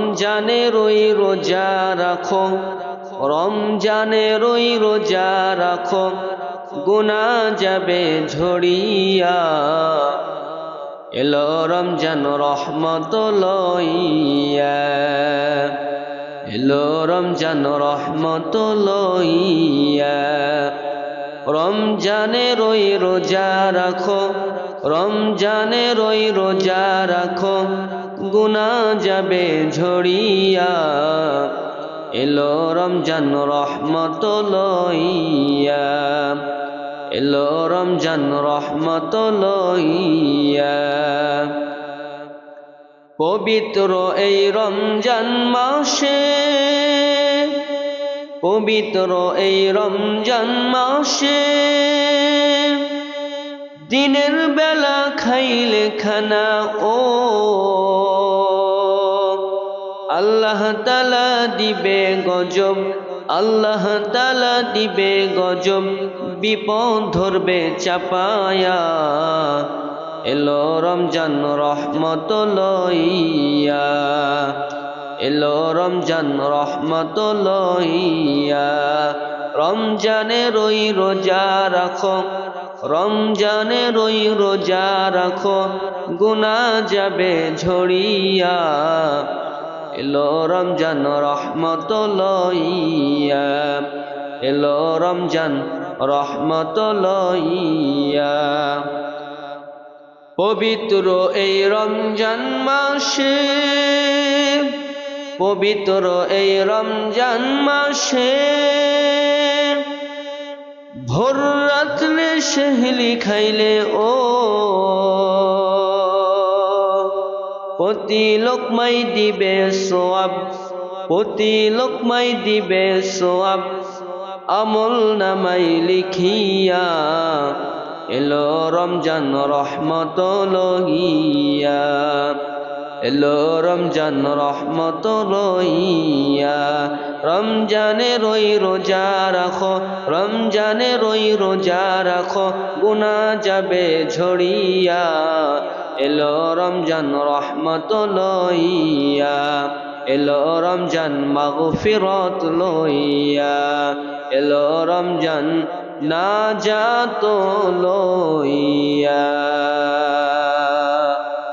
রমজানেরই রোজা রাখো, রমজানেরই রোজা রাখো, গুনাহ যাবে ঝরিয়া। এলো রমজান রহমত লইয়া, এলো রমজান রহমত লইয়া। রমজানেরই রোজা রাখো, রমজানেরই রোজা রাখো, গুনাহ যাবে ঝরিয়া। এলো রমজান রহমত লইয়া, এলো রমজান রহমত লইয়া। পবিত্র এই রমজান মাসে, পবিত্র এই রমজান মাসে, দিনের বেলা খাইলে খানা ও আল্লাহ তাআলা দিবে গজব, আল্লাহ তাআলা দিবে গজব, বিপদ ধরবে চাপায়া। এলো রমজান রহমত লইয়া, এলো রমজান রহমত লইয়া। রমজানেরই রোজা রাখো, রমজানেরই রোজা রাখো, গুনাহ যাবে ঝরিয়া। এলো রমজান রহমত লইয়া, এলো রমজান রহমত লইয়া। পবিত্র এই রমজান মাসে, পবিত্র এই রমজান মাসে, ভোর রাত্রে সেহরি খাইলে ও প্রতি লোকমাই দিবে সওয়াব, প্রতি লোকমাই দিবে সওয়াব, আমল নামাই লিখিয়া। এলো রমজান রহমত লইয়া, এলো রমজান রহমত লইয়া। রমজানেরই রোজা রাখো, রমজানেরই রোজা রাখো, গুনাহ যাবে ঝরিয়া। এলো রমজান রহমত লইয়া, এলো রমজান মাগফিরত লইয়া, এলো রমজান নাজাত লইয়া।